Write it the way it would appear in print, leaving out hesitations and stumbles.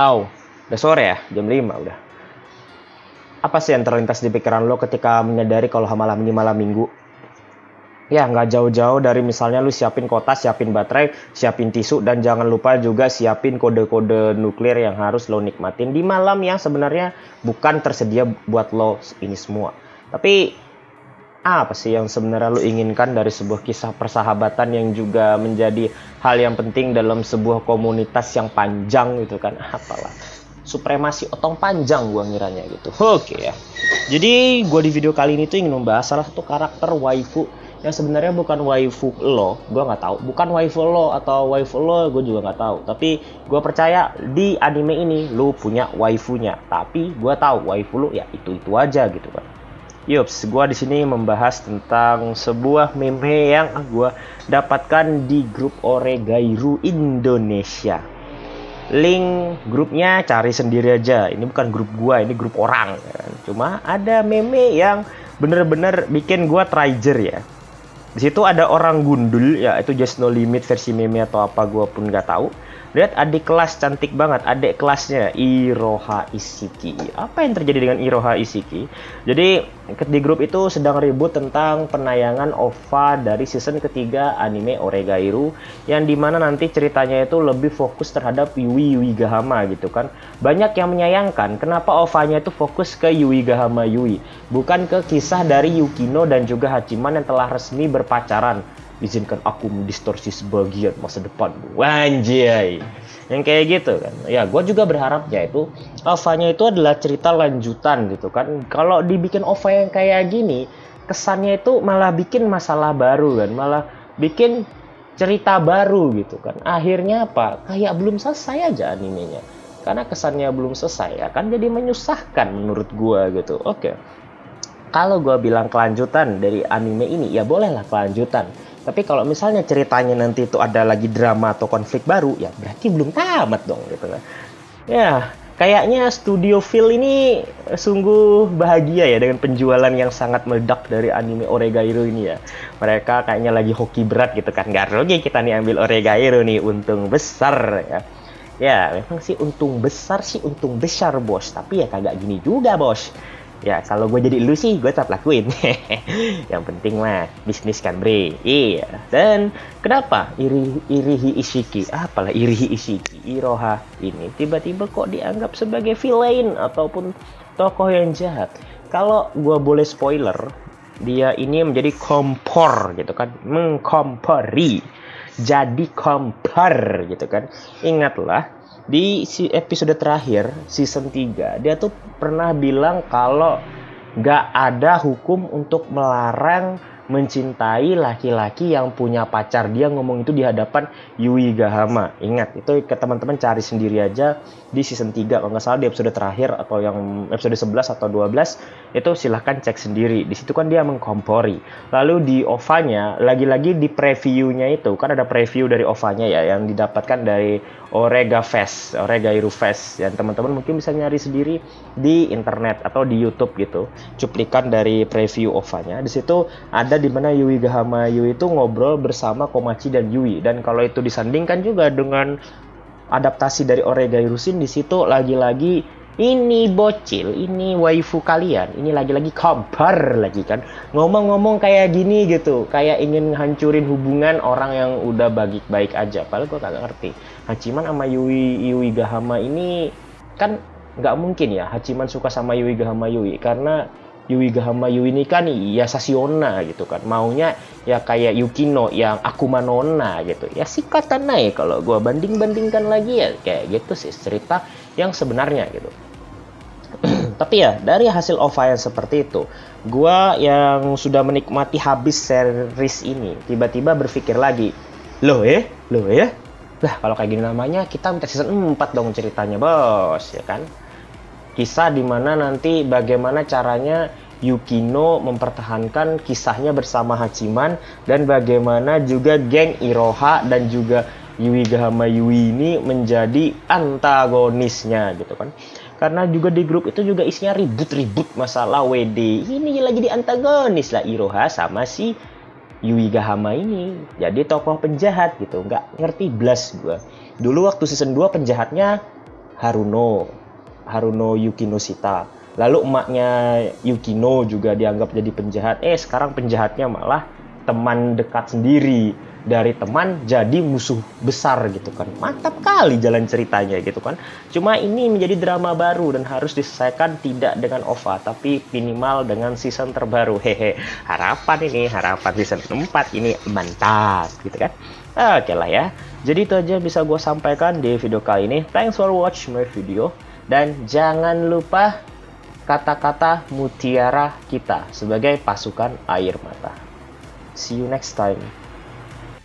Udah sore ya, jam 5 udah. Apa sih yang terlintas di pikiran lo ketika menyadari kalau malam ini malam minggu? Ya, nggak jauh-jauh dari misalnya lu siapin kota, siapin baterai, siapin tisu, dan jangan lupa juga siapin kode-kode nuklir yang harus lo nikmatin di malam yang sebenarnya bukan tersedia buat lo ini semua. Tapi apa sih yang sebenarnya lo inginkan dari sebuah kisah persahabatan yang juga menjadi hal yang penting dalam sebuah komunitas yang panjang gitu kan? Apalah, supremasi otong panjang gua ngiranya gitu. Oke ya. Jadi gua di video kali ini tuh ingin membahas salah satu karakter waifu yang sebenarnya bukan waifu lo, gue nggak tahu, bukan waifu lo atau waifu lo, gue juga nggak tahu. Tapi gue percaya di anime ini lo punya waifunya, tapi gue tahu waifu lo ya itu aja gitu kan. Yups, gue di sini membahas tentang sebuah meme yang gue dapatkan di grup Oregairu Indonesia. Link grupnya cari sendiri aja. Ini bukan grup gue, ini grup orang. Cuma ada meme yang bener-bener bikin gue trigger ya. Di situ ada orang gundul, ya itu Just No Limit versi meme atau apa gue pun nggak tahu. Lihat adik kelas cantik banget, adik kelasnya Iroha Isiki. Apa yang terjadi dengan Iroha Isiki? Jadi di grup itu sedang ribut tentang penayangan OVA dari season ketiga anime Oregairu, yang dimana nanti ceritanya itu lebih fokus terhadap Yui Gahama gitu kan. Banyak yang menyayangkan kenapa OVA-nya itu fokus ke Yui Gahama Yui, bukan ke kisah dari Yukino dan juga Hachiman yang telah resmi berpacaran. Izinkan aku mendistorsi sebagian masa depan. Wanjay, yang kayak gitu kan. Ya gue juga berharapnya itu OVA-nya itu adalah cerita lanjutan gitu kan. Kalau dibikin OVA yang kayak gini, kesannya itu malah bikin masalah baru kan, malah bikin cerita baru gitu kan. Akhirnya apa, kayak belum selesai aja animenya, karena kesannya belum selesai ya kan, jadi menyusahkan menurut gue gitu. Oke, kalau gue bilang kelanjutan dari anime ini, ya bolehlah kelanjutan. Tapi kalau misalnya ceritanya nanti itu ada lagi drama atau konflik baru, ya berarti belum tamat dong gitu kan. Ya, kayaknya Studio Phil ini sungguh bahagia ya dengan penjualan yang sangat meledak dari anime Oregairu ini ya. Mereka kayaknya lagi hoki berat gitu kan. Gak rugi kita nih ambil Oregairu nih, untung besar ya. Ya, memang sih untung besar sih, untung besar bos. Tapi ya kagak gini juga bos. Ya kalau gue jadi lu sih gue tetap lakuin. Yang penting mah bisnis kan bre. Iya. Dan kenapa Irihi Ishiki, apalah Irihi Ishiki, Iroha ini tiba-tiba kok dianggap sebagai villain ataupun tokoh yang jahat? Kalau gue boleh spoiler, dia ini menjadi kompor gitu kan, mengkompori, jadi kompor gitu kan. Ingatlah di episode terakhir season 3 dia tuh pernah bilang kalau gak ada hukum untuk melarang mencintai laki-laki yang punya pacar. Dia ngomong itu di hadapan Yui Gahama. Ingat, itu ke teman-teman cari sendiri aja di season 3 kalau nggak salah, di episode terakhir atau yang episode 11 atau 12 itu silahkan cek sendiri. Di situ kan dia mengkompori. Lalu di OVA-nya, lagi-lagi di previewnya itu kan ada preview dari OVA-nya ya yang didapatkan dari Oregairu Fest. Dan teman-teman mungkin bisa nyari sendiri di internet atau di YouTube gitu. Cuplikan dari preview OVA-nya. Di situ ada di mana Yui Gahama Yui itu ngobrol bersama Komachi dan Yui. Dan kalau itu disandingkan juga dengan adaptasi dari Oregairu Shin, di situ lagi-lagi ini bocil, ini waifu kalian, ini lagi-lagi kompor lagi kan, ngomong-ngomong kayak gini gitu, kayak ingin hancurin hubungan orang yang udah baik-baik aja. Padahal gue kagak ngerti, Hachiman sama Yui Gahama ini kan nggak mungkin ya Hachiman suka sama Yui Gahama Yui, karena Yui Gahama Yui ini kan ya Sasiona gitu kan, maunya ya kayak Yukino yang Akuma Nona gitu ya, sikatan naik. Kalau gue banding-bandingkan lagi ya kayak gitu sih cerita yang sebenarnya gitu. Tapi ya dari hasil OVA yang seperti itu, gue yang sudah menikmati habis series ini tiba-tiba berpikir lagi, loh ya lah kalau kayak gini namanya kita minta season 4 dong ceritanya bos ya kan. Kisah dimana nanti bagaimana caranya Yukino mempertahankan kisahnya bersama Hachiman, dan bagaimana juga geng Iroha dan juga Yui Gahama Yui ini menjadi antagonisnya gitu kan. Karena juga di grup itu juga isinya ribut-ribut masalah WD. Ini lagi di antagonis lah Iroha sama si Yui Gahama ini. Jadi tokoh penjahat gitu. Nggak ngerti blas gue. Dulu waktu season 2 penjahatnya Haruno Yukinoshita. Lalu emaknya Yukino juga dianggap jadi penjahat. Sekarang penjahatnya malah teman dekat sendiri. Dari teman jadi musuh besar gitu kan. Mantap kali jalan ceritanya gitu kan. Cuma ini menjadi drama baru dan harus diselesaikan tidak dengan OVA, tapi minimal dengan season terbaru. Harapan season 4 ini mantap gitu kan. Oke lah ya. Jadi itu aja bisa gue sampaikan di video kali ini. Thanks for watch my video. Dan jangan lupa kata-kata mutiara kita sebagai pasukan air mata. See you next time.